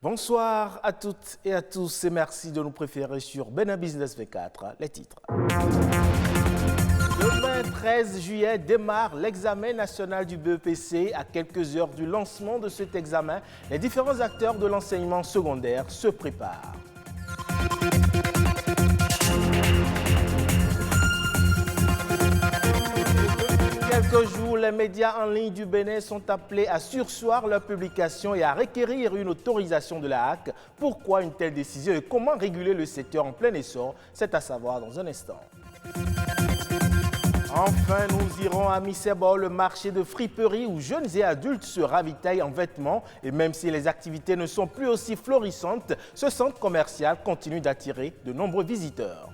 Bonsoir à toutes et à tous et merci de nous préférer sur Bénin Business V4. Les titres. Demain 13 juillet démarre l'examen national du BEPC. À quelques heures du lancement de cet examen, les différents acteurs de l'enseignement secondaire se préparent. Quelques jours, les médias en ligne du Bénin sont appelés à surseoir leurs publications et à requérir une autorisation de la HAC. Pourquoi une telle décision et comment réguler le secteur en plein essor? C'est à savoir dans un instant. Enfin, nous irons à Missebo, le marché de friperie où jeunes et adultes se ravitaillent en vêtements. Et même si les activités ne sont plus aussi florissantes, ce centre commercial continue d'attirer de nombreux visiteurs.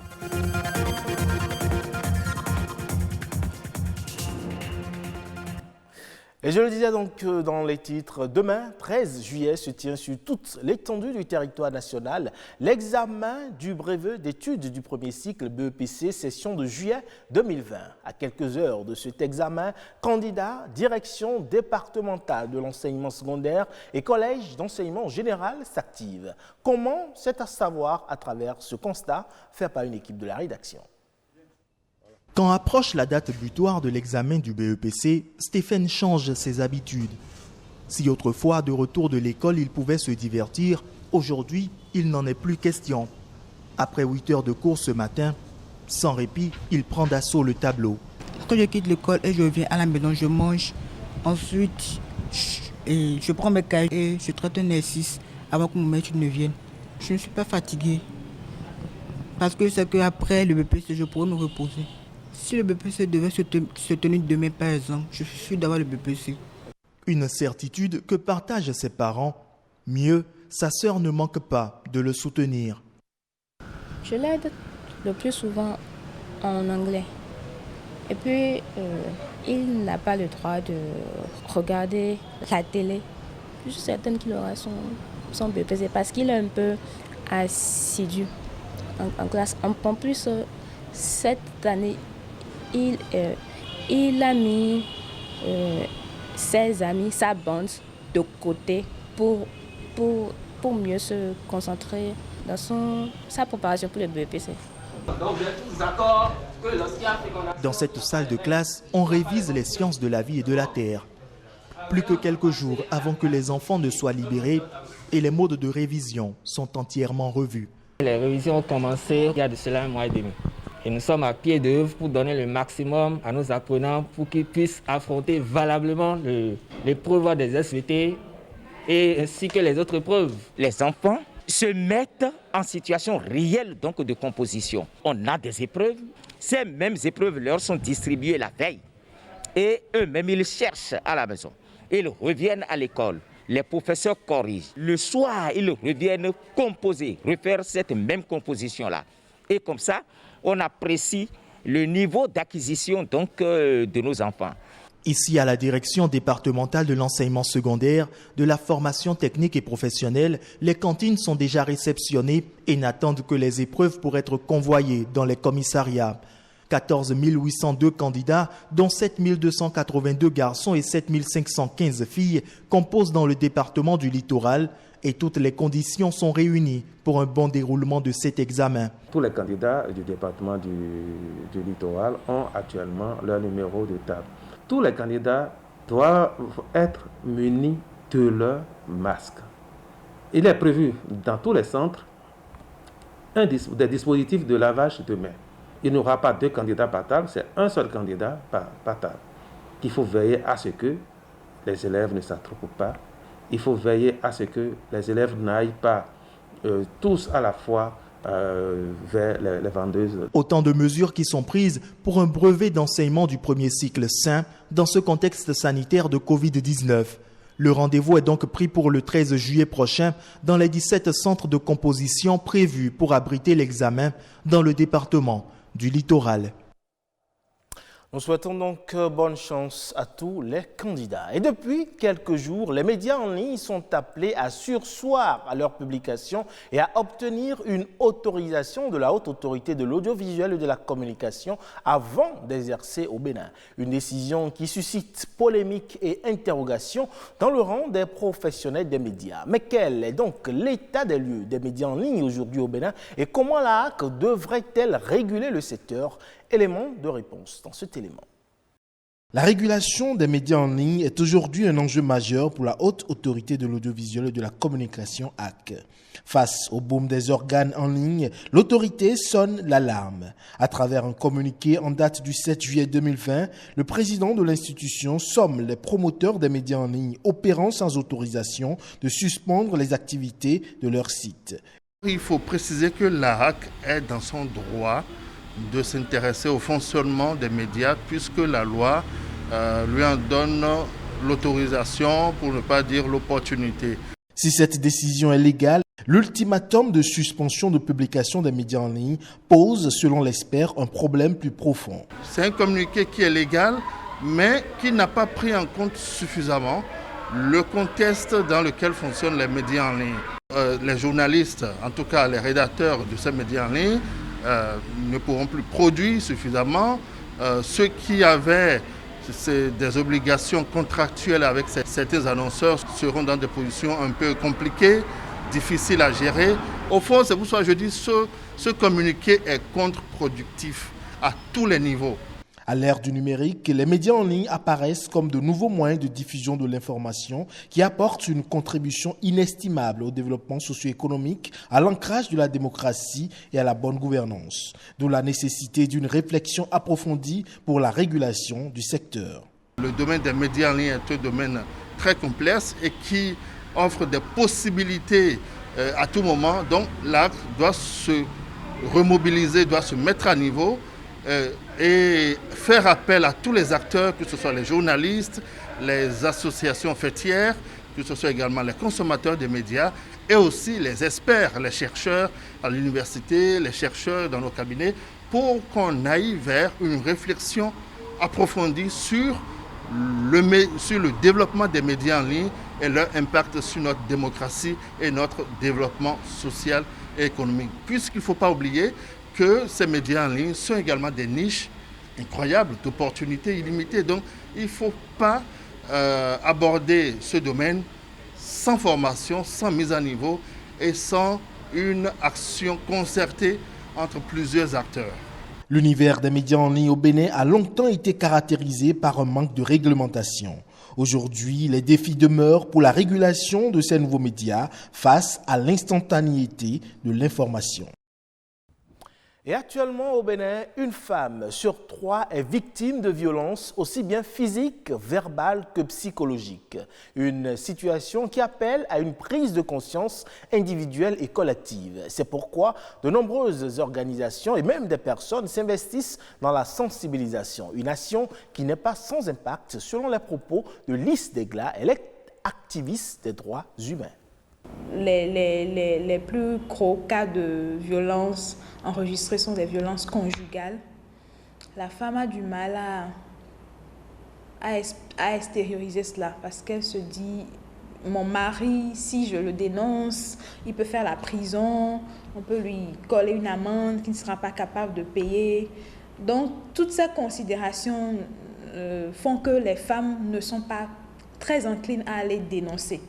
Et je le disais donc dans les titres, demain, 13 juillet, se tient sur toute l'étendue du territoire national l'examen du brevet d'études du premier cycle BEPC, session de juillet 2020. À quelques heures de cet examen, candidats, direction départementale de l'enseignement secondaire et collège d'enseignement général s'activent. Comment? C'est à savoir à travers ce constat fait par une équipe de la rédaction. Quand approche la date butoir de l'examen du BEPC, Stéphane change ses habitudes. Si autrefois, de retour de l'école, il pouvait se divertir, aujourd'hui, il n'en est plus question. Après 8 heures de cours ce matin, sans répit, il prend d'assaut le tableau. Quand je quitte l'école et je viens à la maison, je mange. Ensuite, je prends mes cahiers et je traite un exercice avant que mon maître ne vienne. Je ne suis pas fatigué parce que c'est qu'après le BEPC, je pourrais me reposer. Si le BEPC devait se tenir demain, par exemple, je suis d'avoir le BEPC. Une certitude que partagent ses parents. Mieux, sa sœur ne manque pas de le soutenir. Je l'aide le plus souvent en anglais. Et puis, il n'a pas le droit de regarder la télé. Je suis certaine qu'il aura son BEPC parce qu'il est un peu assidu en classe. En plus, cette année, il a mis ses amis, sa bande de côté pour mieux se concentrer dans sa préparation pour le BEPC. Dans cette salle de classe, on révise les sciences de la vie et de la terre. Plus que quelques jours avant que les enfants ne soient libérés et les modes de révision sont entièrement revus. Les révisions ont commencé il y a de cela 1 mois et demi. Et nous sommes à pied d'œuvre pour donner le maximum à nos apprenants pour qu'ils puissent affronter valablement l'épreuve des SVT et ainsi que les autres épreuves. Les enfants se mettent en situation réelle donc de composition. On a des épreuves, ces mêmes épreuves leur sont distribuées la veille et eux-mêmes ils cherchent à la maison. Ils reviennent à l'école, les professeurs corrigent. Le soir, ils reviennent composer, refaire cette même composition-là. Et comme ça, on apprécie le niveau d'acquisition donc de nos enfants. Ici, à la direction départementale de l'enseignement secondaire, de la formation technique et professionnelle, les cantines sont déjà réceptionnées et n'attendent que les épreuves pour être convoyées dans les commissariats. 14 802 candidats, dont 7 282 garçons et 7 515 filles, composent dans le département du littoral et toutes les conditions sont réunies pour un bon déroulement de cet examen. Tous les candidats du département du littoral ont actuellement leur numéro de table. Tous les candidats doivent être munis de leur masque. Il est prévu dans tous les centres des dispositifs de lavage de mains. Il n'y aura pas 2 candidats par table, c'est un seul candidat par table. Il faut veiller à ce que les élèves ne s'attroupent pas. Il faut veiller à ce que les élèves n'aillent pas tous à la fois vers les vendeuses. Autant de mesures qui sont prises pour un brevet d'enseignement du premier cycle sain dans ce contexte sanitaire de Covid-19. Le rendez-vous est donc pris pour le 13 juillet prochain dans les 17 centres de composition prévus pour abriter l'examen dans le département du littoral. Nous souhaitons donc bonne chance à tous les candidats. Et depuis quelques jours, les médias en ligne sont appelés à surseoir à leur publication et à obtenir une autorisation de la Haute Autorité de l'audiovisuel et de la communication avant d'exercer au Bénin. Une décision qui suscite polémique et interrogation dans le rang des professionnels des médias. Mais quel est donc l'état des lieux des médias en ligne aujourd'hui au Bénin et comment la HAC devrait-elle réguler le secteur? Élément de réponse dans cet élément. La régulation des médias en ligne est aujourd'hui un enjeu majeur pour la Haute Autorité de l'audiovisuel et de la communication HAC. Face au boom des organes en ligne, l'autorité sonne l'alarme. À travers un communiqué en date du 7 juillet 2020, le président de l'institution somme les promoteurs des médias en ligne opérant sans autorisation de suspendre les activités de leur site. Il faut préciser que la HAC est dans son droit de s'intéresser au fonctionnement des médias puisque la loi lui en donne l'autorisation, pour ne pas dire l'opportunité. Si cette décision est légale, l'ultimatum de suspension de publication des médias en ligne pose, selon l'expert, un problème plus profond. C'est un communiqué qui est légal, mais qui n'a pas pris en compte suffisamment le contexte dans lequel fonctionnent les médias en ligne. Les journalistes, en tout cas les rédacteurs de ces médias en ligne, ne pourront plus produire suffisamment. Ceux qui avaient des obligations contractuelles avec certains annonceurs seront dans des positions un peu compliquées, difficiles à gérer. Au fond, c'est pour ça que je dis que ce communiqué est contre-productif à tous les niveaux. À l'ère du numérique, les médias en ligne apparaissent comme de nouveaux moyens de diffusion de l'information qui apportent une contribution inestimable au développement socio-économique, à l'ancrage de la démocratie et à la bonne gouvernance. D'où la nécessité d'une réflexion approfondie pour la régulation du secteur. Le domaine des médias en ligne est un domaine très complexe et qui offre des possibilités à tout moment. Donc l'AC doit se remobiliser, doit se mettre à niveau et faire appel à tous les acteurs, que ce soit les journalistes, les associations fêtières, que ce soit également les consommateurs des médias et aussi les experts, les chercheurs à l'université, les chercheurs dans nos cabinets, pour qu'on aille vers une réflexion approfondie sur le développement des médias en ligne et leur impact sur notre démocratie et notre développement social et économique. Puisqu'il ne faut pas oublier que ces médias en ligne sont également des niches incroyables, d'opportunités illimitées. Donc, il ne faut pas aborder ce domaine sans formation, sans mise à niveau et sans une action concertée entre plusieurs acteurs. L'univers des médias en ligne au Bénin a longtemps été caractérisé par un manque de réglementation. Aujourd'hui, les défis demeurent pour la régulation de ces nouveaux médias face à l'instantanéité de l'information. Et actuellement au Bénin, une femme sur 3 est victime de violences aussi bien physiques, verbales que psychologiques. Une situation qui appelle à une prise de conscience individuelle et collective. C'est pourquoi de nombreuses organisations et même des personnes s'investissent dans la sensibilisation. Une action qui n'est pas sans impact selon les propos de Lys Degla, elle est activiste des droits humains. Les plus gros cas de violence enregistrés sont des violences conjugales. La femme a du mal à extérioriser cela parce qu'elle se dit « mon mari, si je le dénonce, il peut faire la prison, on peut lui coller une amende qu'il ne sera pas capable de payer ». Donc, toutes ces considérations font que les femmes ne sont pas très enclines à aller dénoncer.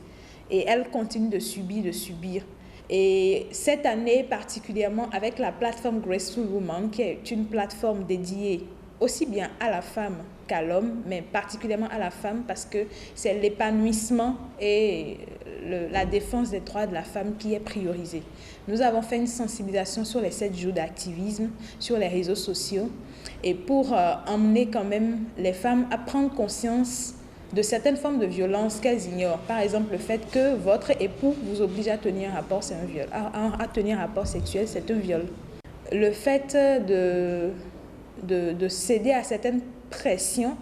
Et elles continuent de subir. Et cette année, particulièrement avec la plateforme Graceful Woman, qui est une plateforme dédiée aussi bien à la femme qu'à l'homme, mais particulièrement à la femme parce que c'est l'épanouissement et la défense des droits de la femme qui est priorisée. Nous avons fait une sensibilisation sur les 7 jours d'activisme, sur les réseaux sociaux, et pour emmener quand même les femmes à prendre conscience de certaines formes de violence qu'elles ignorent. Par exemple, le fait que votre époux vous oblige à tenir un rapport, c'est un viol. À tenir un rapport sexuel, c'est un viol. Le fait de céder à certaines pressions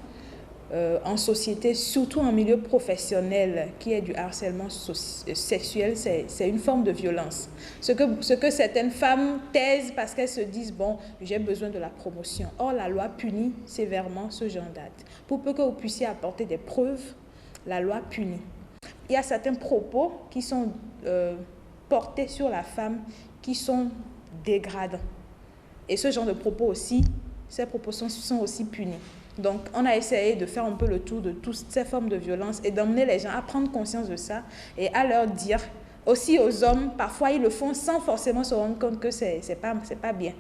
en société, surtout en milieu professionnel, qui est du harcèlement sexuel, c'est une forme de violence. Ce que certaines femmes taisent parce qu'elles se disent « bon, j'ai besoin de la promotion ». Or, la loi punit sévèrement ce genre d'acte. Pour peu que vous puissiez apporter des preuves, la loi punit. Il y a certains propos qui sont portés sur la femme qui sont dégradants. Et ce genre de propos aussi, ces propos sont aussi punis. Donc, on a essayé de faire un peu le tour de toutes ces formes de violence et d'emmener les gens à prendre conscience de ça et à leur dire, aussi aux hommes, parfois ils le font sans forcément se rendre compte que c'est pas bien.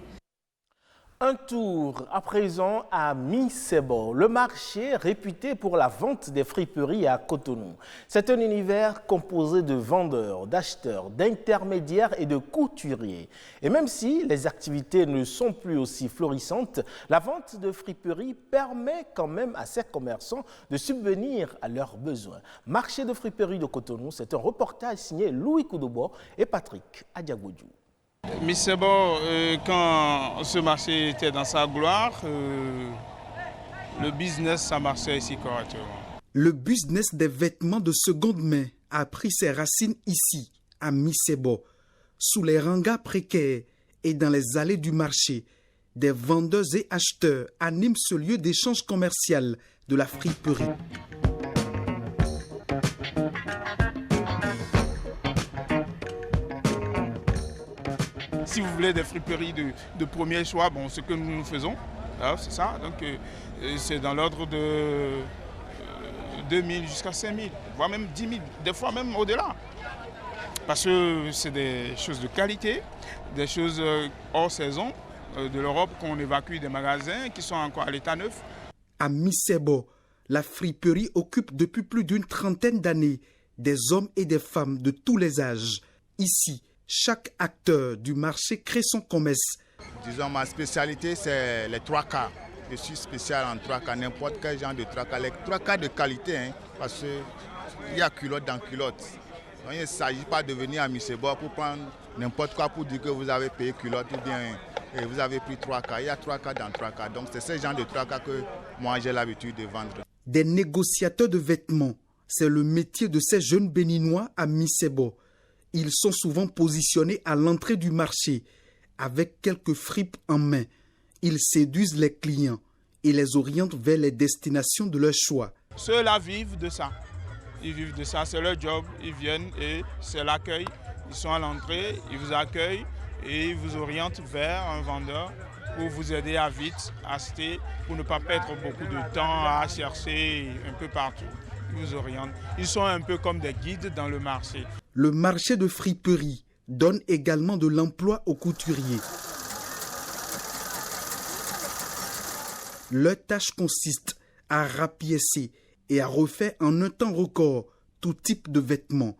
Un tour à présent à Mi-Sebo, le marché réputé pour la vente des friperies à Cotonou. C'est un univers composé de vendeurs, d'acheteurs, d'intermédiaires et de couturiers. Et même si les activités ne sont plus aussi florissantes, la vente de friperies permet quand même à ces commerçants de subvenir à leurs besoins. Marché de friperies de Cotonou, c'est un reportage signé Louis Koudobo et Patrick Adiagodou. Mi-Sebo, quand ce marché était dans sa gloire, le business, ça marchait ici correctement. Le business des vêtements de seconde main a pris ses racines ici, à Mi-Sebo. Sous les rangas précaires et dans les allées du marché, des vendeurs et acheteurs animent ce lieu d'échange commercial de la friperie. Si vous voulez des friperies de premier choix, bon, ce que nous faisons, c'est ça. Donc, c'est dans l'ordre de 2000 jusqu'à 5000, voire même 10 000, des fois même au-delà. Parce que c'est des choses de qualité, des choses hors saison, de l'Europe qu'on évacue des magasins qui sont encore à l'état neuf. À Mi-Sebo, la friperie occupe depuis plus d'une trentaine d'années des hommes et des femmes de tous les âges. Ici, chaque acteur du marché crée son commerce. Disons, ma spécialité, c'est les 3 quarts. Je suis spécial en 3 quarts, n'importe quel genre de 3 quarts. Les 3 quarts de qualité, hein, parce qu'il y a culotte dans culotte. Donc, il ne s'agit pas de venir à Mi-Sebo pour prendre n'importe quoi pour dire que vous avez payé culotte ou bien vous avez pris 3 quarts. Il y a 3 quarts dans 3 quarts. Donc, c'est ce genre de 3 quarts que moi, j'ai l'habitude de vendre. Des négociateurs de vêtements, c'est le métier de ces jeunes Béninois à Mi-Sebo. Ils sont souvent positionnés à l'entrée du marché avec quelques fripes en main. Ils séduisent les clients et les orientent vers les destinations de leur choix. Ceux-là vivent de ça. Ils vivent de ça, c'est leur job. Ils viennent et c'est l'accueil. Ils sont à l'entrée, ils vous accueillent et ils vous orientent vers un vendeur pour vous aider à vite acheter, pour ne pas perdre beaucoup de temps à chercher un peu partout. Ils vous orientent. Ils sont un peu comme des guides dans le marché. Le marché de friperie donne également de l'emploi aux couturiers. Leur tâche consiste à rapiécer et à refaire en un temps record tout type de vêtements.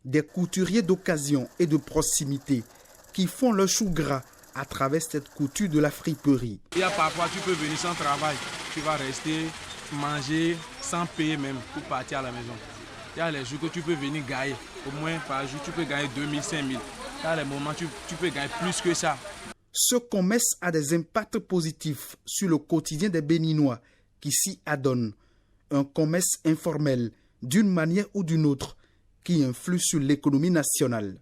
Des couturiers d'occasion et de proximité qui font leur chou gras à travers cette couture de la friperie. Il y a parfois, tu peux venir sans travail, tu vas rester, manger sans payer même pour partir à la maison. Il y a les jours que tu peux venir gagner, au moins par jour tu peux gagner 2000, 5000. Il y a les moments tu peux gagner plus que ça. Ce commerce a des impacts positifs sur le quotidien des Béninois qui s'y adonnent. Un commerce informel, d'une manière ou d'une autre, qui influe sur l'économie nationale.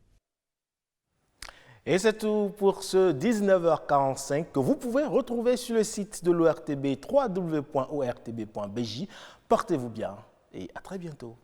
Et c'est tout pour ce 19h45 que vous pouvez retrouver sur le site de l'ORTB, www.ortb.bj. Portez-vous bien et à très bientôt.